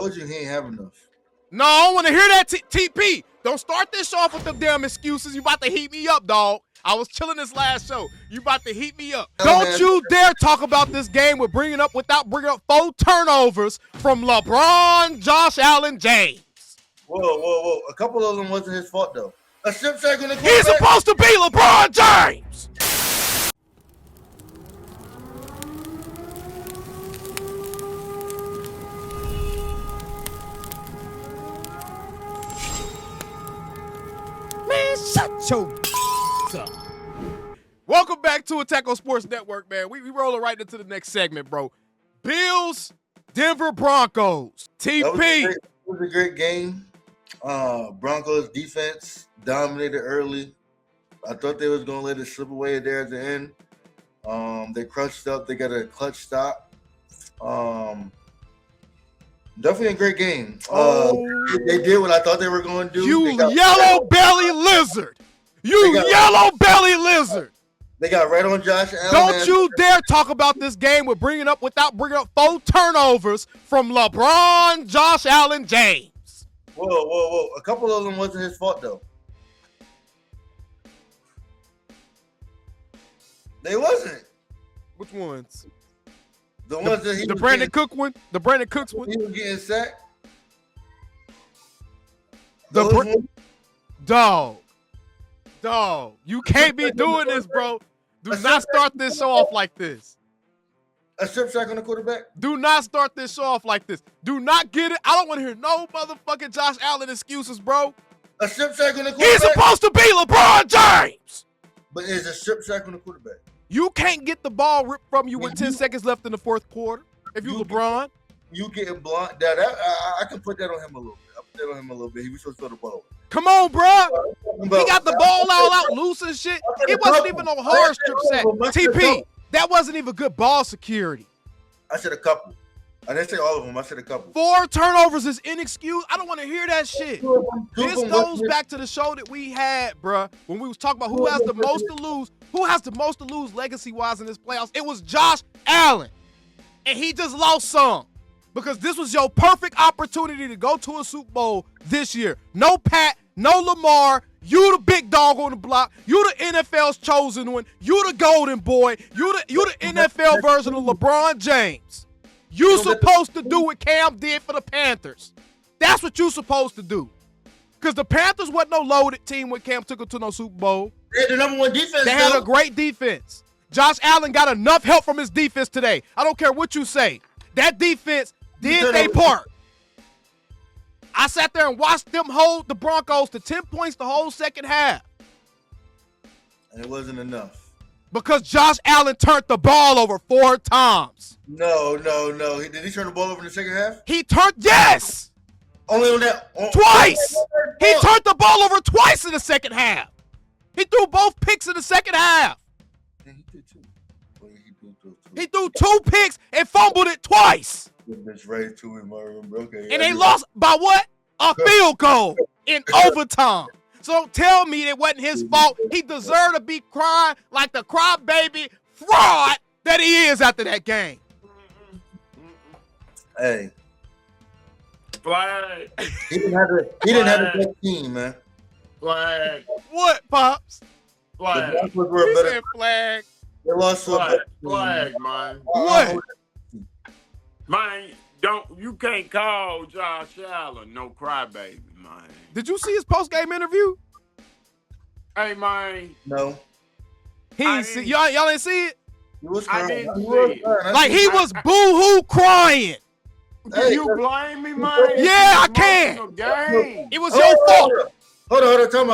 told you he ain't have enough. No, I don't want to hear that, TP. Don't start this off with them damn excuses. You about to heat me up, dog. I was chilling this last show. You about to heat me up. Don't you dare talk about this game without bringing up 4 turnovers from LeBron, Josh Allen, James. Whoa. A couple of them wasn't his fault, though. A strip sack in the He's supposed to be LeBron James. Man, shut your up. Welcome back to Attack on Sports Network, man. We rolling right into the next segment, bro. Bills, Denver Broncos. TP. It was a great game. Broncos defense dominated early. I thought they was gonna let it slip away there at the end. They crushed up. They got a clutch stop. Definitely a great game. They did what I thought they were going to do. You yellow belly lizard. Yellow belly lizard. They got right on Josh Allen. Don't you dare talk about this game without bringing up 4 turnovers from LeBron, Josh Allen, James. Whoa. A couple of them wasn't his fault, though. They wasn't. Which ones? The ones that he the Brandon Cook one? The Brandon Cooks one? He was getting sacked. Dog, you can't be doing this, bro. Do not start this show off like this. A strip sack on the quarterback? Do not start this show off like this. Do not get it. I don't want to hear no motherfucking Josh Allen excuses, bro. A strip sack on the quarterback? He's supposed to be LeBron James. But it's a strip sack on the quarterback. You can't get the ball ripped from you with 10 seconds left in the fourth quarter. If you LeBron. You getting blocked. I can put that on him a little bit. I put that on him a little bit. He was supposed to throw the ball. Come on, bro. He got the ball all out loose and shit. It wasn't even no hard strip sack. TP, that wasn't even good ball security. I said a couple. I didn't say all of them. I said a couple. 4 turnovers is inexcusable. I don't want to hear that shit. This goes back to the show that we had, bruh, when we was talking about who has the most to lose. Who has the most to lose legacy-wise in this playoffs? It was Josh Allen. And he just lost some. Because this was your perfect opportunity to go to a Super Bowl this year. No Pat, no Lamar. You the big dog on the block. You the NFL's chosen one. You the golden boy. You the NFL version of LeBron James. You supposed to do what Cam did for the Panthers. That's what you supposed to do. Because the Panthers wasn't no loaded team when Cam took them to no Super Bowl. They had the number 1 defense. They had a great defense. Josh Allen got enough help from his defense today. I don't care what you say. That defense did their part. I sat there and watched them hold the Broncos to 10 points the whole second half. And it wasn't enough. Because Josh Allen turned the ball over 4 times. No. Did he turn the ball over in the second half? Yes! Only on that. Twice! He turned the ball over twice in the second half. He threw both picks in the second half. He threw 2 picks and fumbled it twice. That's right to him, okay. And they lost by what? A field goal in overtime. So don't tell me it wasn't his fault. He deserved to be crying like the crybaby fraud that he is after that game. Hey. Flag. He didn't have the best team, man. Flag. What, Pops? Flag. He said flag. They lost flag, man. What? Man, you can't call Josh Allen no crybaby, man. Did you see his post-game interview? Hey, man. No. He ain't see, y'all ain't see it? He was I crying. didn't see it. Like he was boo-hoo crying. Can you blame me, man? Yeah, I can. Game. It was your fault. Hold on. Time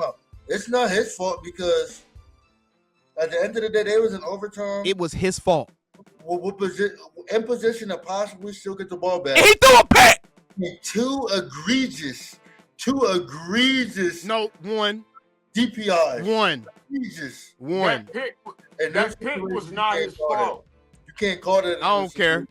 out. It's not his fault because at the end of the day, they was in overtime. It was his fault. In position to possibly still get the ball back. And he threw a pick. Two egregious. No, one. DPIs. One. Egregious. One. That pick was not his fault. You can't call that. I don't care.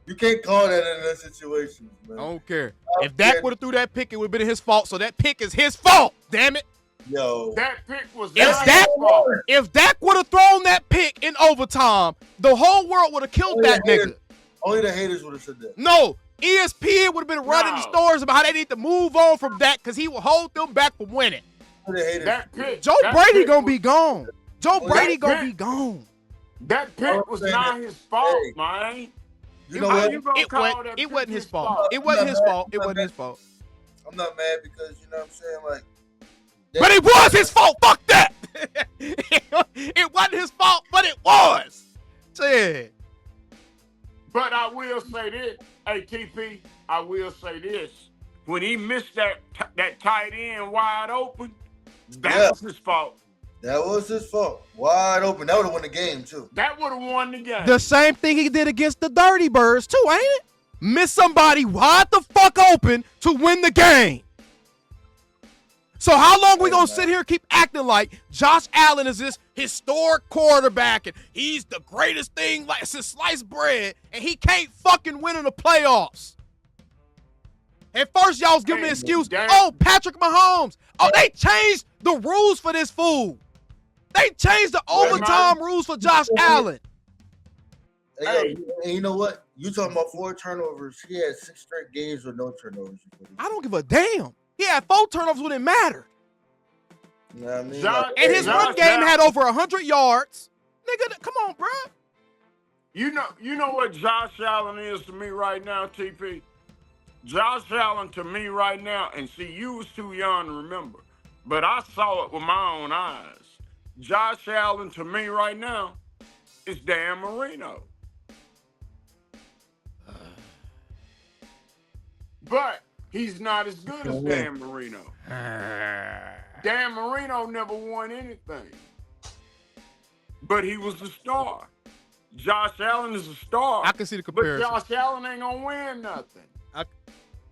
You can't call that in that situation, man. I don't care. If Dak would have threw that pick, it would have been his fault. So that pick is his fault. Damn it. Yo. That pick was not his fault. If Dak would have thrown that pick in overtime, the whole world would have killed that nigga. Only the haters would have said that. No. ESPN would have been running the stories about how they need to move on from that because he will hold them back from winning. Joe Brady gonna be gone. Joe Brady gonna be gone. That pick was not his fault, man. You know what? It wasn't his fault. It wasn't his fault. It wasn't his fault. I'm not mad because, you know what I'm saying, like. But it was his fault. Fuck that. It wasn't his fault, but it was. Shit. But I will say this. Hey, TP, I will say this. When he missed that tight end wide open, that was his fault. That was his fault. Wide open. That would have won the game, too. That would have won the game. The same thing he did against the Dirty Birds, too, ain't it? Miss somebody wide the fuck open to win the game. So how long we gonna sit here and keep acting like Josh Allen is this historic quarterback and he's the greatest thing like since sliced bread and he can't fucking win in the playoffs? At first y'all was giving me an excuse. Oh, Patrick Mahomes. Oh, they changed the rules for this fool. They changed the overtime rules for Josh Allen. Hey, you know what? You talking about 4 turnovers. He had 6 straight games with no turnovers. I don't give a damn. He had 4 turnovers when it mattered. You know what I mean? And his run game had over 100 yards. Nigga, come on, bro. You know what Josh Allen is to me right now, TP? Josh Allen to me right now, and see, you was too young to remember, but I saw it with my own eyes. Josh Allen to me right now is Dan Marino. But he's not as good as Dan Marino. Dan Marino never won anything. But he was a star. Josh Allen is a star. I can see the comparison. But Josh Allen ain't going to win nothing.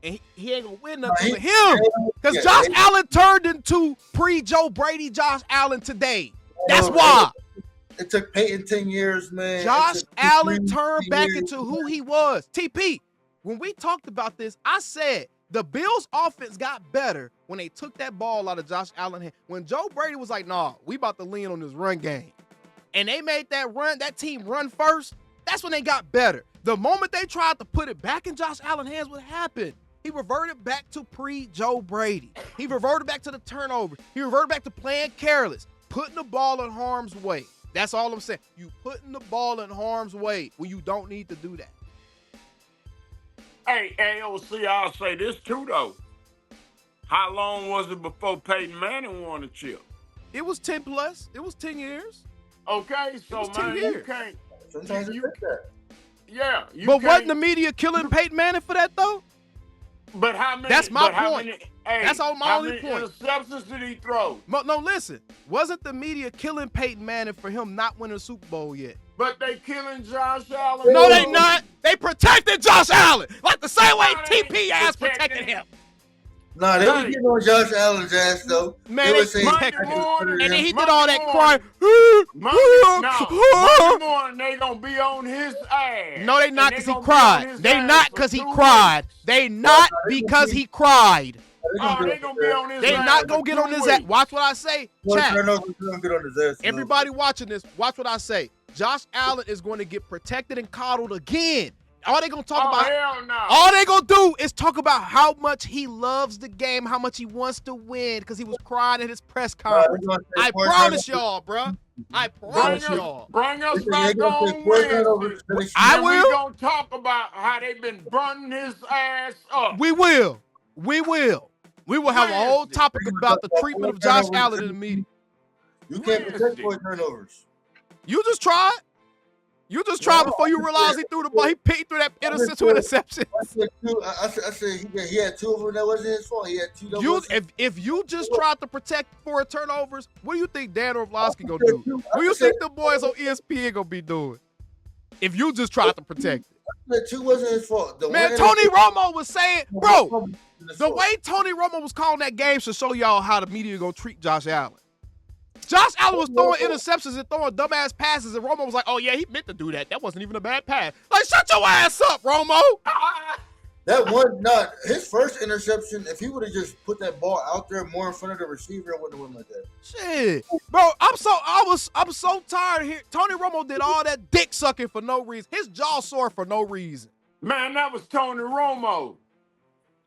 And he ain't going to win nothing for him. Because Josh Allen turned into pre-Joe Brady Josh Allen today. That's why. It took Peyton 10 years, man. Josh Allen turned back into who he was. TP, when we talked about this, I said the Bills' offense got better when they took that ball out of Josh Allen's hand. When Joe Brady was like, nah, we about to lean on this run game. And they made that team run first, that's when they got better. The moment they tried to put it back in Josh Allen's hands, what happened? He reverted back to pre-Joe Brady. He reverted back to the turnovers. He reverted back to playing careless, putting the ball in harm's way. That's all I'm saying. You putting the ball in harm's way when you don't need to do that. Hey, AOC, I'll say this too, though. How long was it before Peyton Manning won a chip? It was 10 plus. It was 10 years. Okay, so man, you can't. Sometimes you get that. Yeah, but wasn't the media killing Peyton Manning for that though? But how many? That's my point. That's all my only point. How many interceptions did he throw? No, listen. Wasn't the media killing Peyton Manning for him not winning a Super Bowl yet? But they killing Josh Allen. No, they not. They protected Josh Allen like the same way TP ass protected him. Nah, they was getting on Josh Allen's ass though. Man, they were saying, and then he did all that crying. Monday morning, they gonna be on his ass. No, they not because he cried. They not because he cried. They not because he cried. Oh, they gonna be on his ass. They not gonna get on his ass. Watch what I say. Chat. Everybody watching this, watch what I say. Josh Allen is going to get protected and coddled again. All they gonna talk about, hell no. All they gonna do is talk about how much he loves the game, how much he wants to win, because he was crying at his press conference. I promise y'all, bro. I promise y'all. Bring us back on Wednesday. I will. We gonna talk about how they been burning his ass up. We will. We will. We will have a whole topic about the treatment of Josh Allen in the meeting. You can't protect 4 turnovers. You just tried. You just tried before you realized he threw the ball. He picked through that interception. I said he had 2 of them that wasn't his fault. He had 2. If you just tried to protect 4 turnovers, what do you think Dan Orlovsky gonna do? What do you think the boys on ESPN gonna be doing? If you just tried to protect it. The 2 wasn't his fault. Man, Tony Romo was saying, bro, the way Tony Romo was calling that game should show y'all how the media gonna treat Josh Allen. Josh Allen was throwing interceptions and throwing dumbass passes, and Romo was like, oh, yeah, he meant to do that. That wasn't even a bad pass. Like, shut your ass up, Romo. That one, not his first interception, if he would have just put that ball out there more in front of the receiver, it wouldn't have went like that. Shit. Bro, I'm so tired of hearing. Tony Romo did all that dick sucking for no reason. His jaw sore for no reason. Man, that was Tony Romo.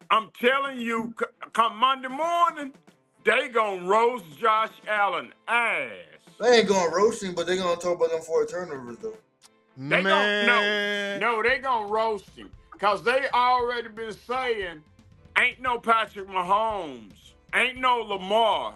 I'm telling you, come Monday morning, they gonna roast Josh Allen ass. They ain't gonna roast him, but they gonna talk about them 4 turnovers though. They Man. no, they gonna roast him. Cause they already been saying, ain't no Patrick Mahomes, ain't no Lamar.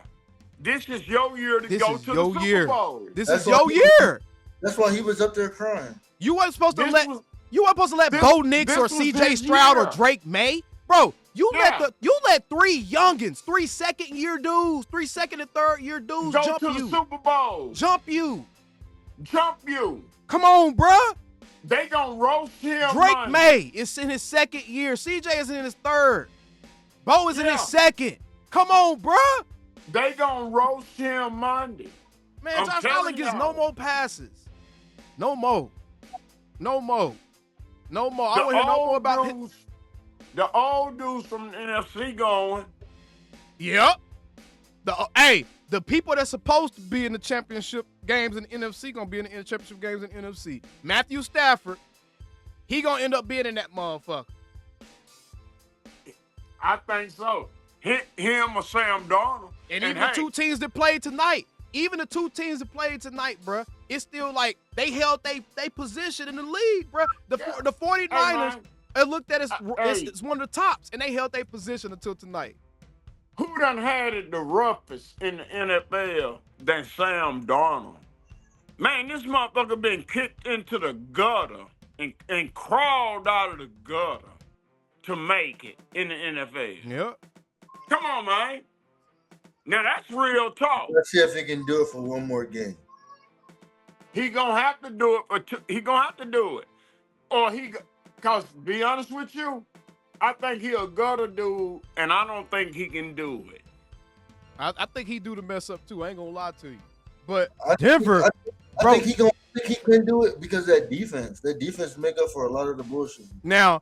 This is your year to go to the Super Bowl. This is your year. That's why he was up there crying. You weren't supposed to let Bo Nix or CJ Stroud or Drake May. Bro, you let 3 youngins, 3 second-year dudes, 3 second and third-year dudes go jump to you. the Super Bowl. Jump you. Come on, bruh. They gonna roast him. Drake May is in his 2nd year. CJ is in his 3rd. Bo is in his 2nd. Come on, bruh. They gonna roast him Monday. Man, Josh Allen gets no more passes. No more. I don't want to hear no more about him. The old dudes from the NFC going. Yep. The people that's supposed to be in the championship games in the NFC gonna be in the championship games in the NFC. Matthew Stafford, he gonna end up being in that motherfucker. I think so. Him or Sam Darnold. And even the 2 teams that played tonight, bruh, it's still like they held they position in the league, bruh. The 49ers are looked at as it's one of the tops, and they held their position until tonight. Who done had it the roughest in the NFL than Sam Darnold? Man, this motherfucker been kicked into the gutter and crawled out of the gutter to make it in the NFL. Yep. Come on, man. Now that's real talk. Let's see if he can do it for one more game. He gonna have to do it he gonna have to do it, or cause be honest with you, I think he a gutter dude, and I don't think he can do it. I think he do the mess up too. I ain't gonna lie to you, but Denver, I think he can do it because that defense make up for a lot of the bullshit. Now,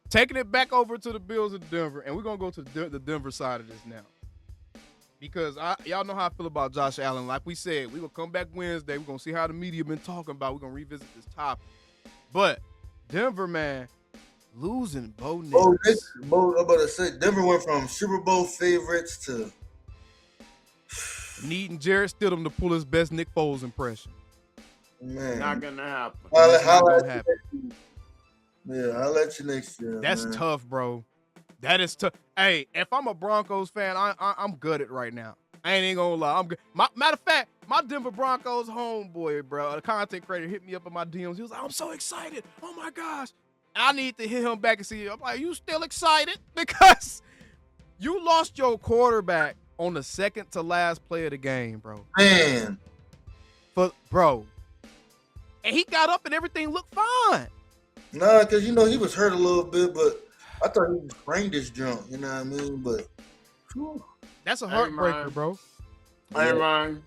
taking it back over to the Bills of Denver, and we're gonna go to the Denver side of this now. Because y'all know how I feel about Josh Allen. Like we said, we're going to come back Wednesday. We're going to see how the media been talking about. We're going to revisit this topic. But Denver, man, losing Bo Nix. I'm about to say, Denver went from Super Bowl favorites to needing Jarrett Stidham to pull his best Nick Foles impression. Man. Not going to happen. I'll let you next year. That's tough, bro. That is tough. Hey, if I'm a Broncos fan, I'm gutted right now. I ain't gonna lie. I'm good. Matter of fact, my Denver Broncos homeboy, bro, a content creator, hit me up in my DMs. He was like, I'm so excited. Oh, my gosh. I need to hit him back and see. I'm like, you still excited? Because you lost your quarterback on the second to last play of the game, bro. Man. Bro. And he got up and everything looked fine. Nah, because, he was hurt a little bit, but I thought he sprained his junk, you know what I mean? But that's a heartbreaker, bro. Hey, man.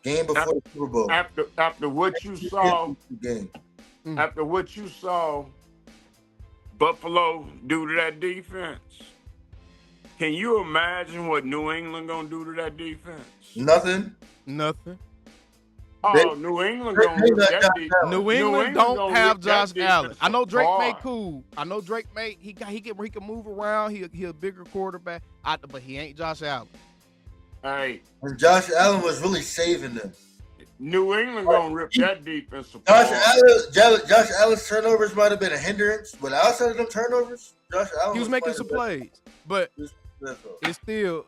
Game before the Super Bowl. After what you saw, after what you saw Buffalo do to that defense, can you imagine what New England gonna do to that defense? Nothing. Oh, New England gonna do that defense. New England don't have Josh Allen. I know Drake May cool. I know Drake May. He can move around. He a bigger quarterback. But he ain't Josh Allen. Hey, and Josh Allen was really saving them. New England gonna rip that defense apart. Josh Allen's turnovers might have been a hindrance, but outside of them turnovers, Josh Allen he was making some plays. But it's still.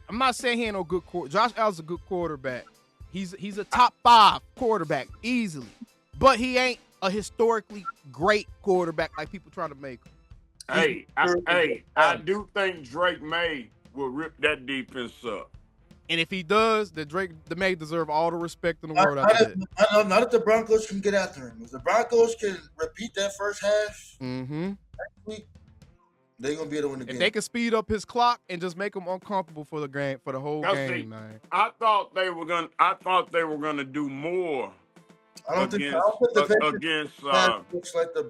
I'm not saying he ain't no good quarterback. Josh Allen's a good quarterback. He's a top 5 quarterback easily, but he ain't a historically great quarterback like people trying to make him. I do think Drake May will rip that defense up. And if he does, then the May deserve all the respect in the world out of it. Not if the Broncos can get after him. If the Broncos can repeat that first half next week, they're gonna be able to win the game. If they can speed up his clock and just make him uncomfortable for the whole game, man. I thought they were gonna do more. I don't think against looks like the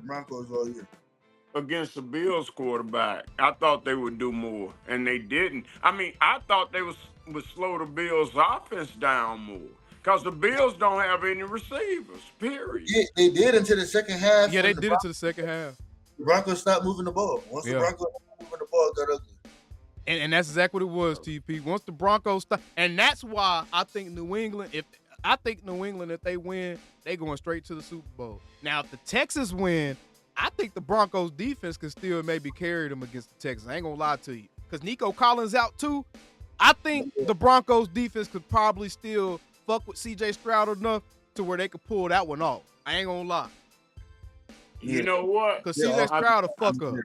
Broncos all year. Against the Bills quarterback. I thought they would do more, and they didn't. I mean, I thought they would slow the Bills offense down more. Because the Bills don't have any receivers, period. Yeah, they did until the second half. Yeah, they did it to the second half. The Broncos stopped moving the ball. Once the Broncos stopped moving the ball, it got ugly. And that's exactly what it was, TP. Once the Broncos stop, and that's why I think New England, if they win, they going straight to the Super Bowl. Now, if the Texans win, I think the Broncos defense could still maybe carry them against the Texans. I ain't gonna lie to you. Because Nico Collins out too. I think the Broncos defense could probably still fuck with CJ Stroud enough to where they could pull that one off. I ain't gonna lie. You know what? Because CJ Stroud will fuck up.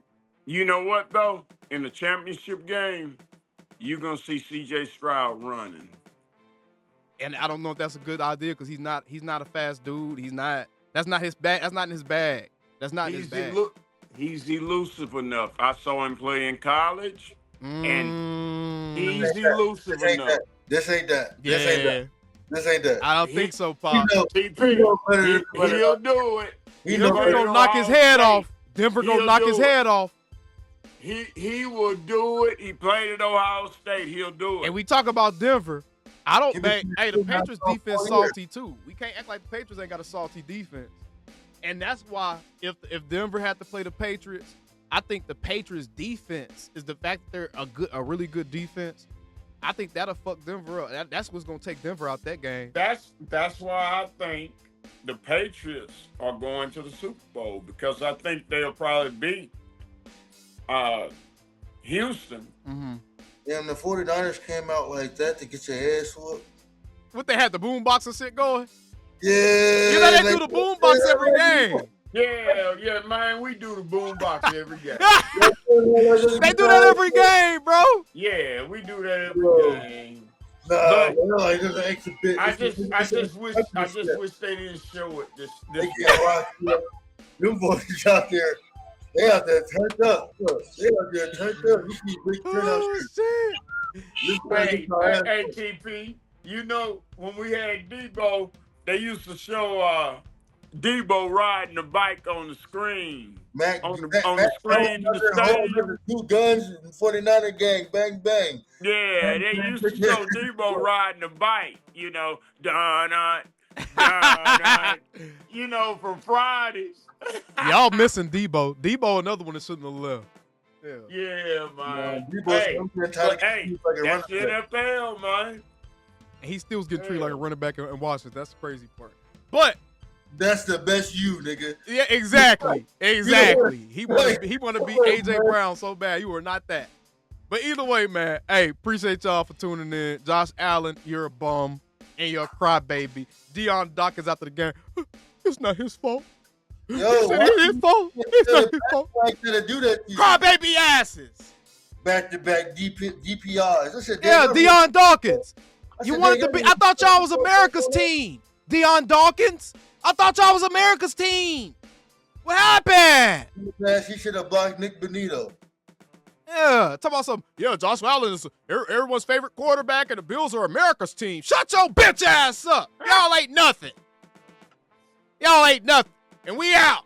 You know what, though? In the championship game, you're going to see C.J. Stroud running. And I don't know if that's a good idea because he's not a fast dude. That's not his bag. That's not in his bag. That's not in his bag. He's elusive enough. I saw him play in college, and he's elusive enough. This ain't that. Yeah. This ain't that. I don't think so, Pop. He'll do it. Denver gonna knock his head off. Denver gonna knock his head off. He will do it. He played at Ohio State. He'll do it. And we talk about Denver. Hey, the Patriots defense salty too. We can't act like the Patriots ain't got a salty defense. And that's why if Denver had to play the Patriots, I think the Patriots defense is the fact that they're a really good defense. I think that'll fuck Denver up. That's what's gonna take Denver out that game. That's why I think the Patriots are going to the Super Bowl, because I think they'll probably beat Houston. Mm-hmm. Yeah, and the 49ers came out like that to get your ass whooped. What, they had the boombox and shit going? Yeah. You know they do the boombox every game. Yeah, man, we do the boombox every game. They do that every game, bro. Yeah, we do that every game. It's just an extra bit. I just wish they didn't show it. They can't watch it. Them boys out there. They out there turned up. They out there turned up. You see big turnout. Hey, TP, you know, when we had Debo, they used to show Debo riding the bike on the screen. On the screen. The two guns and 49er gang, bang, bang. Yeah, they used to show Debo riding the bike, you know, you know, from Fridays. Y'all missing Debo. Debo, another one that shouldn't have left. Yeah, man. Hey, that's NFL, man. And he still was getting treated like a running back in Washington. That's the crazy part. But that's the best you, nigga. Yeah, exactly. Exactly. He want to be AJ Brown so bad. You were not that. But either way, man, hey, appreciate y'all for tuning in. Josh Allen, you're a bum and you're a crybaby. Deion Dawkins after the game. It's not his fault. Yo, it's his fault. It's not his fault. Like to do that to you. Crybaby asses. Back-to-back DPRs. Yeah, Deion Dawkins. You wanted to be. I thought y'all was America's team. Deion Dawkins. I thought y'all was America's team. What happened? He should have blocked Nick Benito. Yeah, talk about some. Yeah, Josh Allen is everyone's favorite quarterback, and the Bills are America's team. Shut your bitch ass up. Y'all ain't nothing. Y'all ain't nothing. And we out.